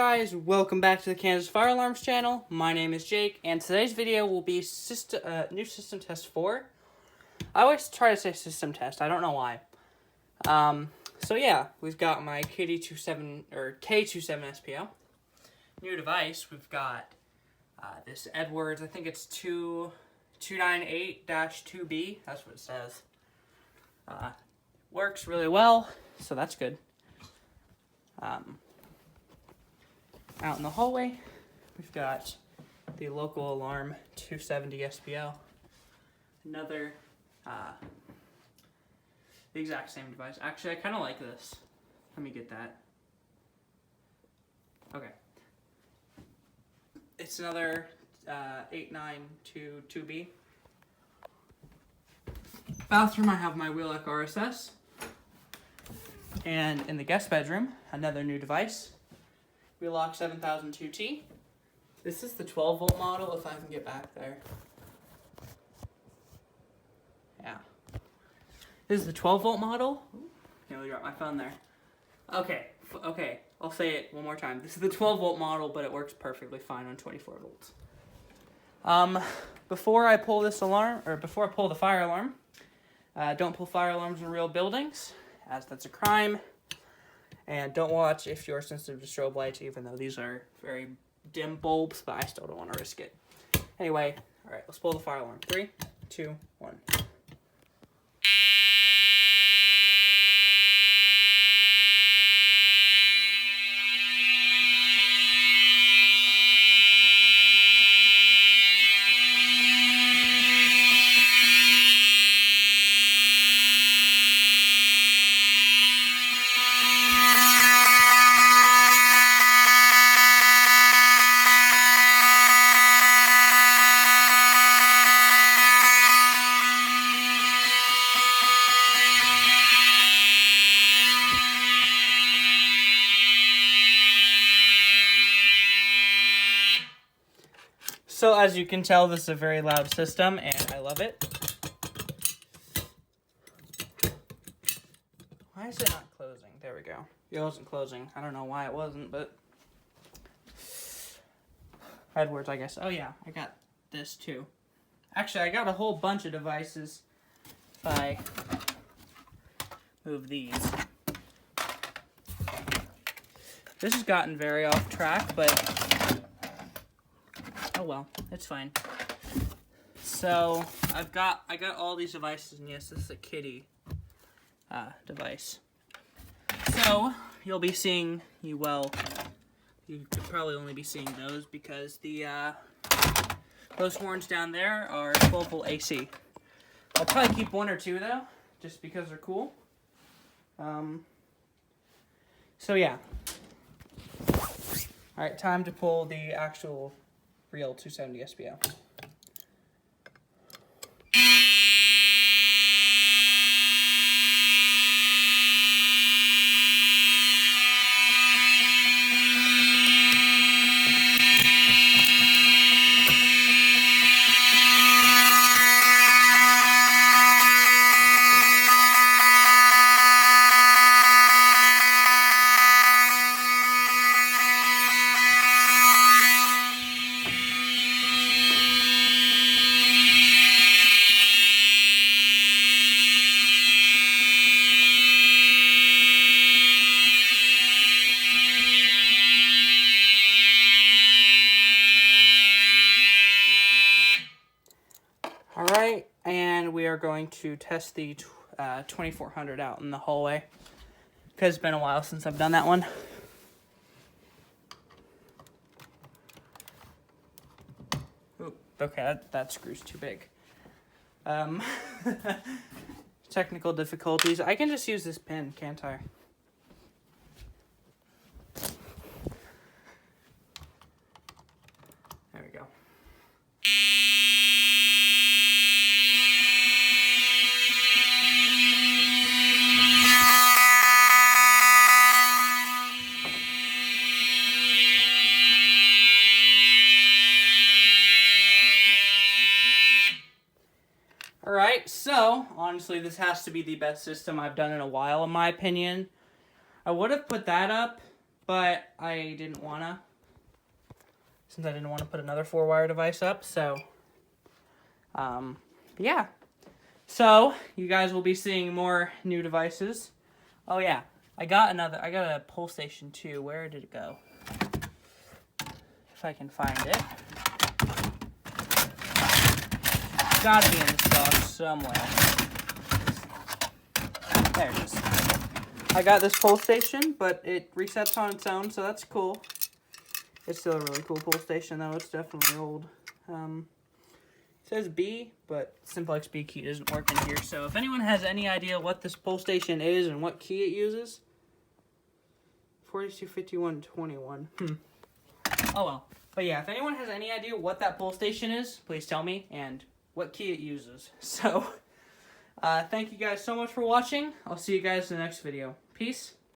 guys, welcome back to the Kansas Fire Alarms channel. My name is Jake, and today's video will be new system test 4. I always try to say system test, I don't know why. So yeah, we've got my KD27 or K27 SPO. New device, we've got this Edwards, I think it's 298-2B, that's what it says. Works really well, so that's good. Out in the hallway, we've got the local alarm 270 SPO. Another, the exact same device. Actually, I kind of like this. Let me get that. Okay. It's another 892B. Bathroom, I have my Wheelec RSS. And in the guest bedroom, another new device. Wheelec 7002T. This is the 12 volt model, if I can get back there. Yeah. This is the 12 volt model. Nearly dropped my phone there. Okay, I'll say it one more time. This is the 12 volt model, but it works perfectly fine on 24 volts. Before I pull this alarm, or before I pull the fire alarm, don't pull fire alarms in real buildings, as that's a crime. And don't watch if you're sensitive to strobe lights, even though these are very dim bulbs, but I still don't want to risk it. Anyway, all right, let's pull the fire alarm. 3, 2, 1. So as you can tell, this is a very loud system, and I love it. Why is it not closing? There we go. It wasn't closing. I don't know why it wasn't, but... Edwards, I guess. Oh yeah, I got this too. Actually, I got a whole bunch of devices if I move these. This has gotten very off track, but... Oh well, it's fine. So I got all these devices, and yes, this is a kitty device. So you'll be seeing you could probably only be seeing those because the those horns down there are 12 volt AC. I'll probably keep one or two though, just because they're cool. So yeah. All right, time to pull the actual real 270 SPO. Alright, and we are going to test the 2400 out in the hallway, because it's been a while since I've done that one. Ooh, okay, that screw's too big. Technical difficulties. I can just use this pin, can't I? There we go. Alright, so, honestly, this has to be the best system I've done in a while, in my opinion. I would have put that up, but I didn't wanna, since I didn't want to put another 4-wire device up. So, yeah. So you guys will be seeing more new devices. Oh yeah, I got a pull station too. Where did it go? If I can find it. It's gotta be in this box somewhere. There it is. I got this pull station, but it resets on its own, so that's cool. It's still a really cool pull station, though. It's definitely old. It says B, but Simplex B key doesn't work in here. So if anyone has any idea what this pull station is and what key it uses, 425121. Oh well. But yeah, if anyone has any idea what that pull station is, please tell me and what key it uses. So, thank you guys so much for watching. I'll see you guys in the next video. Peace.